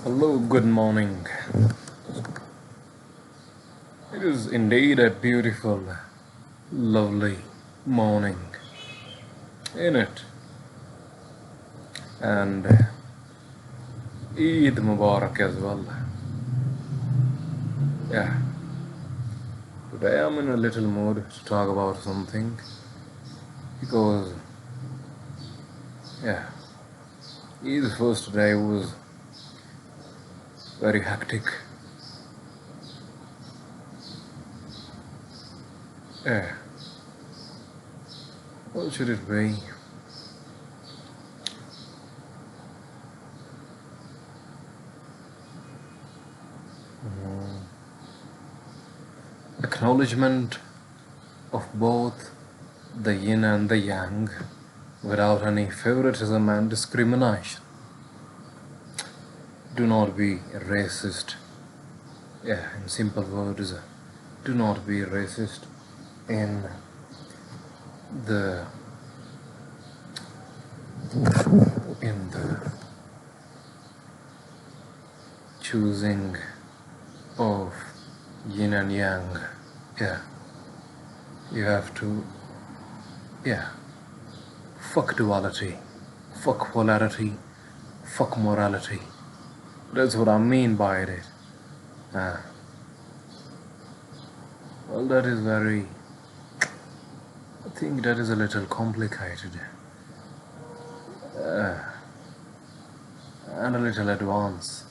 Hello, good morning. It is indeed a beautiful, lovely morning, ain't it? And Eid Mubarak as well. Yeah, today I'm in a little mood to talk about something because, yeah, Eid's first day was very hectic. Yeah, what should it be? Acknowledgement of both the yin and the yang without any favoritism and discrimination. Do not be racist. Yeah, in simple words, do not be racist in the in the choosing of yin and yang. Yeah, you have to. Yeah, fuck duality, fuck polarity, fuck morality. That's what I mean by it. Uh, well, that is very. I think that is a little complicated and a little advanced.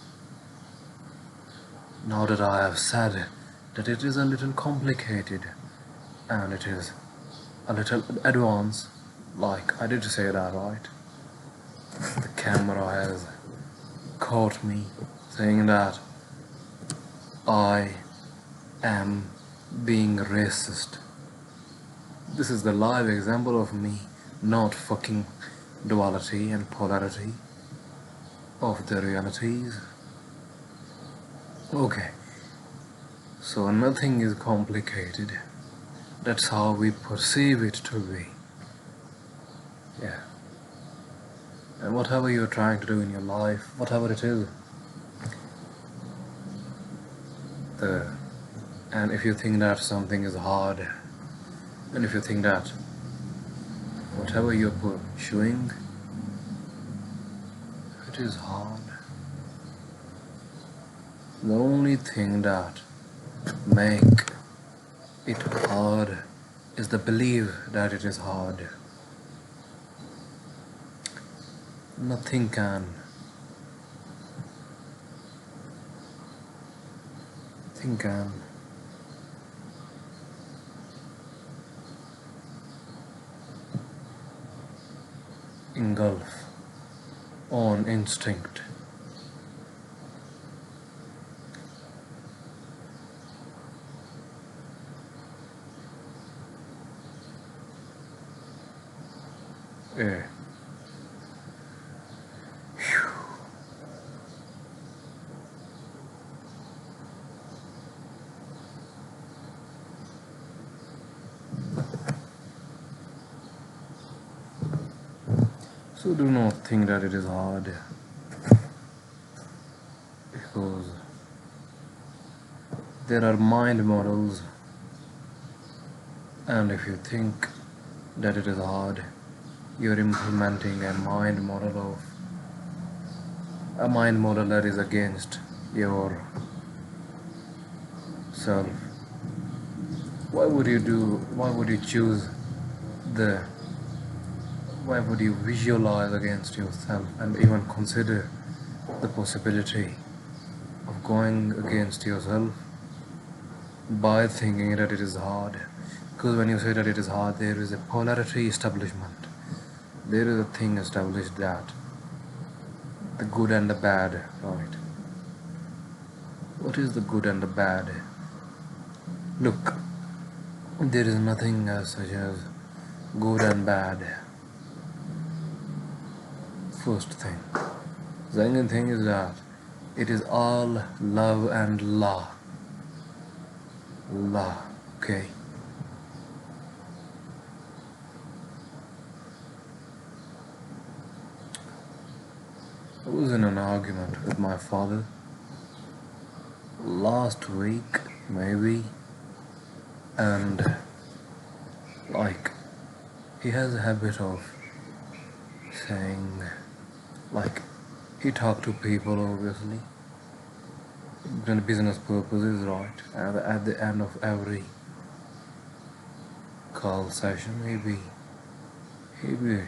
Now that I have said that it is a little complicated and it is a little advanced, like I did say that right. The camera has caught me saying that I am being racist. This is the live example of me not fucking duality and polarity of the realities. Okay, so nothing is complicated. That's how we perceive it to be. Yeah. And whatever you're trying to do in your life, whatever it is, the and if you think that something is hard, and if you think that whatever you're pursuing, it is hard, the only thing that make it hard is the belief that it is hard. Nothing can engulf on instinct. Yeah. So do not think that it is hard because there are mind models, and if you think that it is hard, you're implementing a mind model that is against your self. Why would you choose the why would you visualize against yourself and even consider the possibility of going against yourself by thinking that it is hard? Because when you say that it is hard, there is a polarity establishment. There is a thing established that the good and the bad, right? What is the good and the bad? Look, there is nothing as such as good and bad. First thing. Second thing is that it is all love and law. Law, okay? I was in an argument with my father last week, maybe, and like he has a habit of saying, like, he talked to people obviously, for business purposes, right? And at the end of every call session, he'd be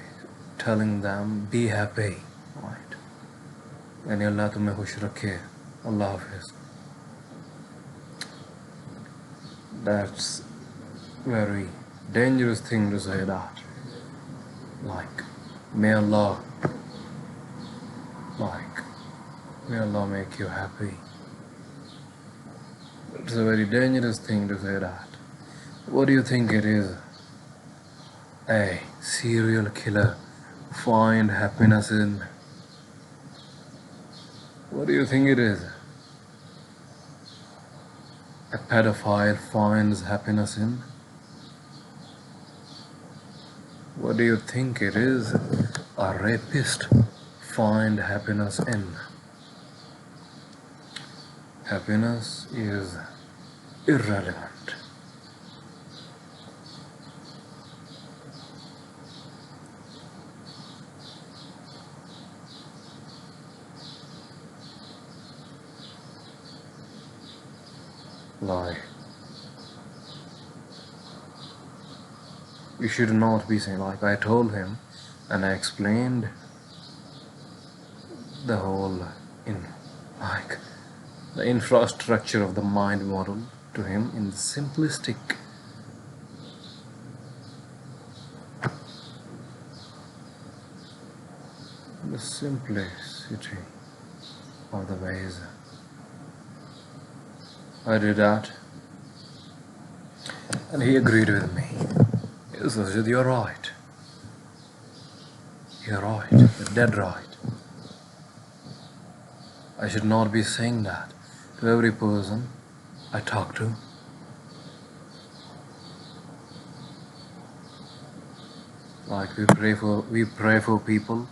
telling them, be happy, right? यानी अल्लाह तुम्हें खुश रखे, Allah Hafiz. That's very dangerous thing to say that. Like, may Allah, like, may Allah make you happy. It's a very dangerous thing to say that. What do you think it is? A serial killer find happiness in? What do you think it is? A pedophile finds happiness in? What do you think it is? A rapist find happiness in? Happiness is irrelevant. Lie. You should not be saying, like I told him and I explained the whole like the infrastructure of the mind model to him in the simplistic simplicity of the ways. I did that and he agreed with me. Yes, Sajid, you're right. You're right. You're dead right. I should not be saying that to every person I talk to. Like we pray for people.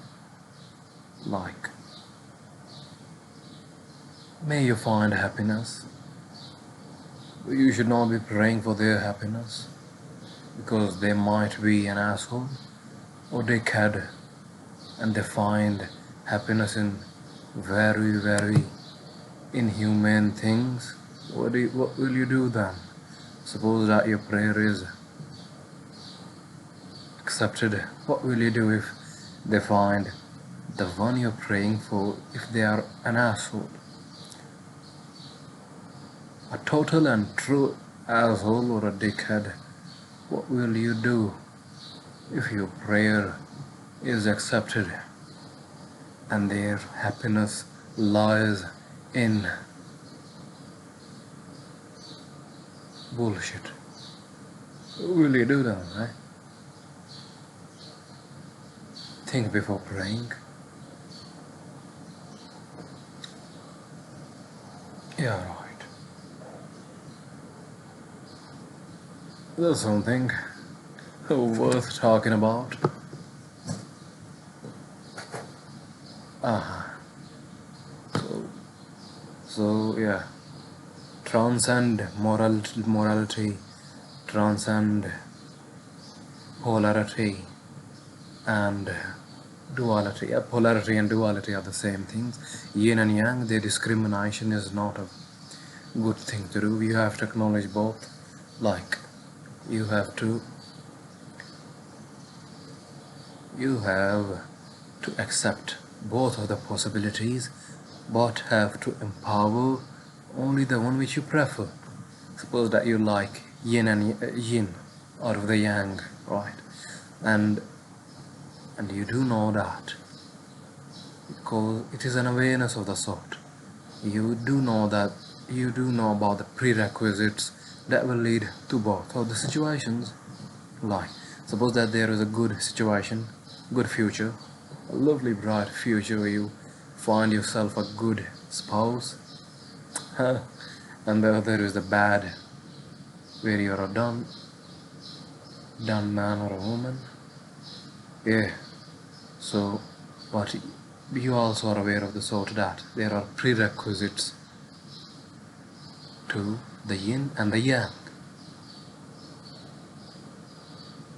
Like, may you find happiness. You should not be praying for their happiness because they might be an asshole or dickhead and they find happiness in very, very inhumane things. What will you do then? Suppose that your prayer is accepted. What will you do if they find the one you're praying for, if they are an asshole? A total and true asshole or a dickhead. What will you do if your prayer is accepted and their happiness lies in bullshit? What will you do then, right? Think before praying. Yeah, right. There's something worth talking about. So yeah, transcend morality, transcend polarity and duality. Yeah, polarity and duality are the same things. Yin and yang, their discrimination is not a good thing to do. You have to acknowledge both. Like, you have to accept both of the possibilities, but have to empower only the one which you prefer. Suppose that you like yin and yin out of the yang, right? And you do know that because it is an awareness of the sort. You do know about the prerequisites that will lead to both of the situations. Like, suppose that there is a good situation, good future, a lovely bright future where you find yourself a good spouse, and the other is the bad, where you're a done man or a woman. Yeah. So, but you also are aware of the sort that there are prerequisites to the yin and the yang.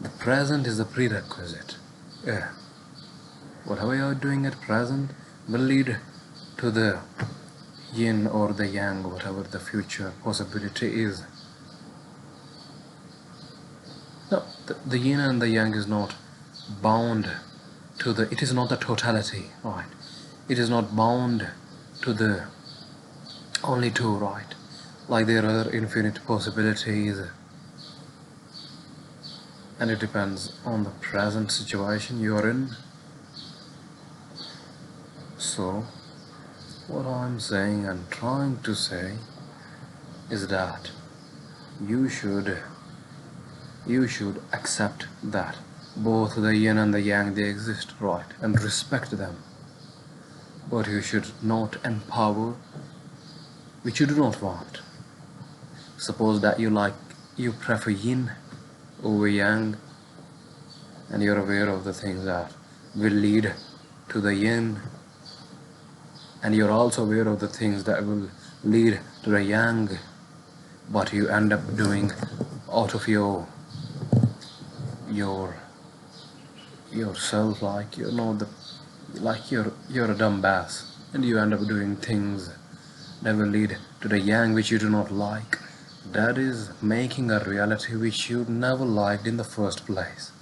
The present is a prerequisite. Yeah. Whatever you are doing at present will lead to the yin or the yang, whatever the future possibility is. No, the yin and the yang is not bound to the, it is not the totality, right? It is not bound to the only two, right? Like there are infinite possibilities, and it depends on the present situation you are in. So, what I'm saying and trying to say is that you should accept that both the yin and the yang they exist, right, and respect them. But you should not empower which you do not want. Suppose that you prefer yin over yang, and you're aware of the things that will lead to the yin, and you're also aware of the things that will lead to the yang, but you end up doing out of yourself, like you're not the, like you're a dumb bass, and you end up doing things that will lead to the yang which you do not like. That is making a reality which you never liked in the first place.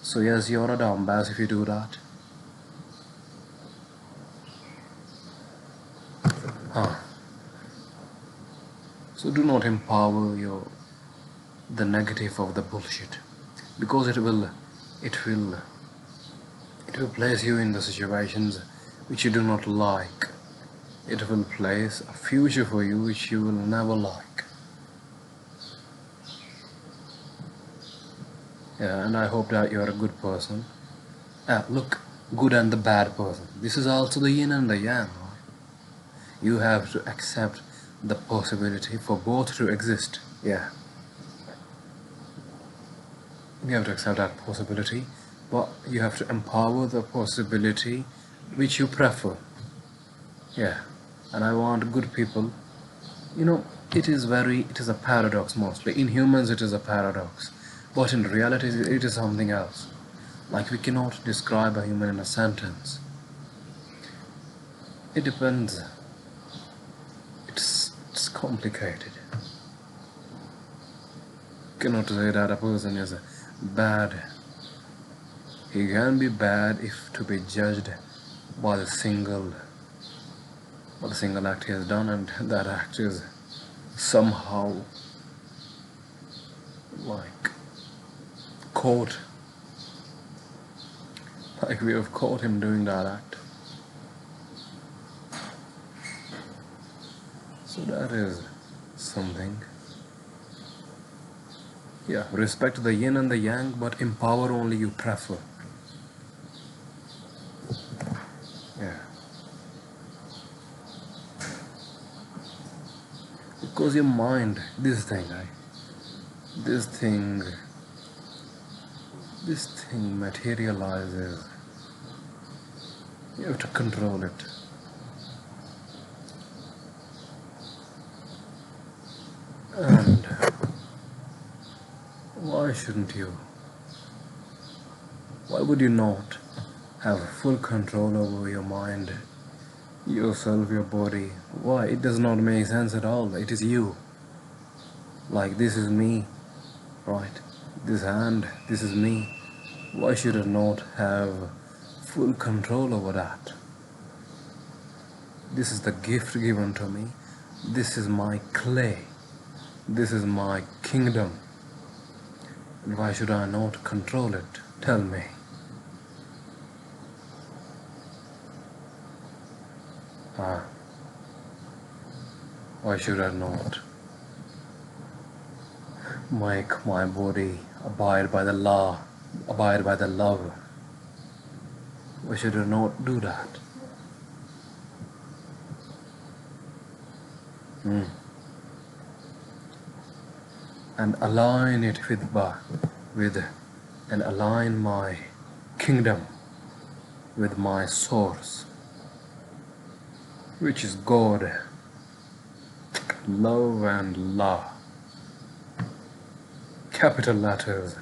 So yes, you're a dumb bass if you do that. So do not empower the negative of the bullshit, because it will place you in the situations which you do not like. It will place a future for you which you will never like. Yeah, and I hope that you're a good person. Look, good and the bad person. This is also the yin and the yang. Right? You have to accept the possibility for both to exist. Yeah. You have to accept that possibility, but you have to empower the possibility which you prefer. Yeah. And I want good people. You know, it is a paradox mostly. In humans it is a paradox. But in reality it is something else. Like we cannot describe a human in a sentence. It depends. It's complicated. You cannot say that a person is bad. He can be bad if to be judged by the single act he has done, and that act is somehow like caught, like we have caught him doing that act. So that is something. Yeah, respect the yin and the yang, but empower only you prefer. Yeah. Because your mind, this thing materializes. You have to control it. And why shouldn't you? Why would you not have full control over your mind, yourself, your body? Why? It does not make sense at all. It is you. Like, this is me, right? This hand, this is me. Why should I not have full control over that? This is the gift given to me. This is my clay. This is my kingdom. Why should I not control it? Tell me. Why should I not make my body abide by the law, abide by the love? Why should I not do that? And align it with and align my kingdom with my source, which is God, love and law, capital letters.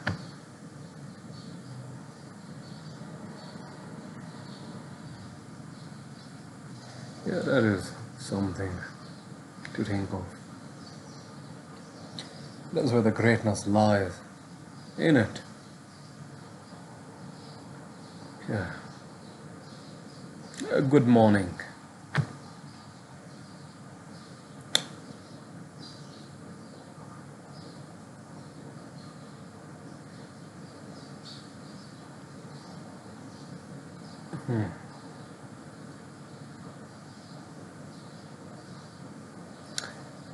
Yeah, that is something to think of. That's where the greatness lies, in it. Yeah. Good morning.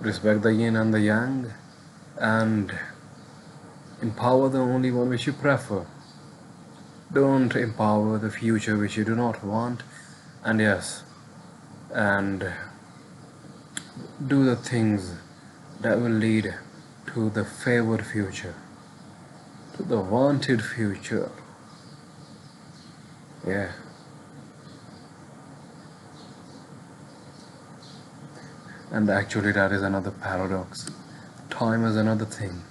Respect the yin and the yang, and empower the only one which you prefer. Don't empower the future which you do not want, and yes, and do the things that will lead to the favored future, to the wanted future. Yeah. And actually, that is another paradox. Time is another thing.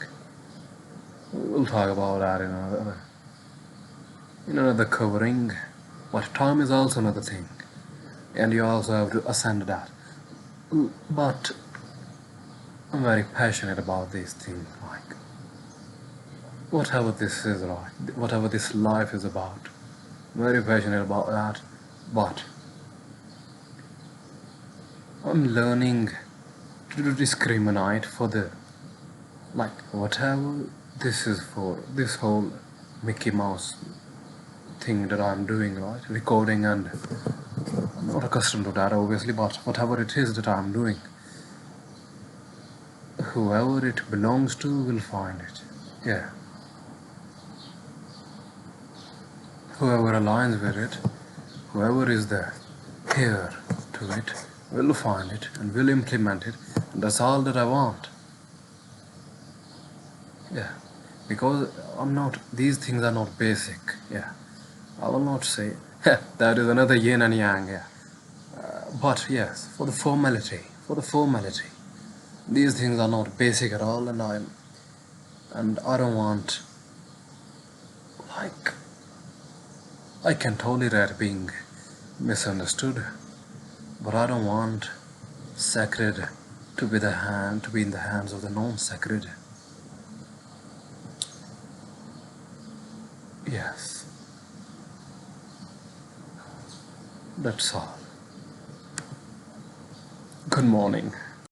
We'll talk about that in another covering. But time is also another thing, and you also have to ascend that. But I'm very passionate about these things, like whatever this is, like whatever this life is about. I'm very passionate about that, but I'm learning to discriminate for the, like, whatever this is for, this whole Mickey Mouse thing that I'm doing, right? Recording, and I'm not accustomed to that obviously, but whatever it is that I'm doing, whoever it belongs to will find it. Yeah. Whoever aligns with it, whoever is there, here to it, will find it and will implement it. And that's all that I want. Yeah. Because these things are not basic. Yeah. I will not say, that is another yin and yang. Yeah. But yes, for the formality, these things are not basic at all, and I don't want, like, I can tolerate being misunderstood, but I don't want sacred to be in the hands of the non-sacred. Yes, that's all. Good morning.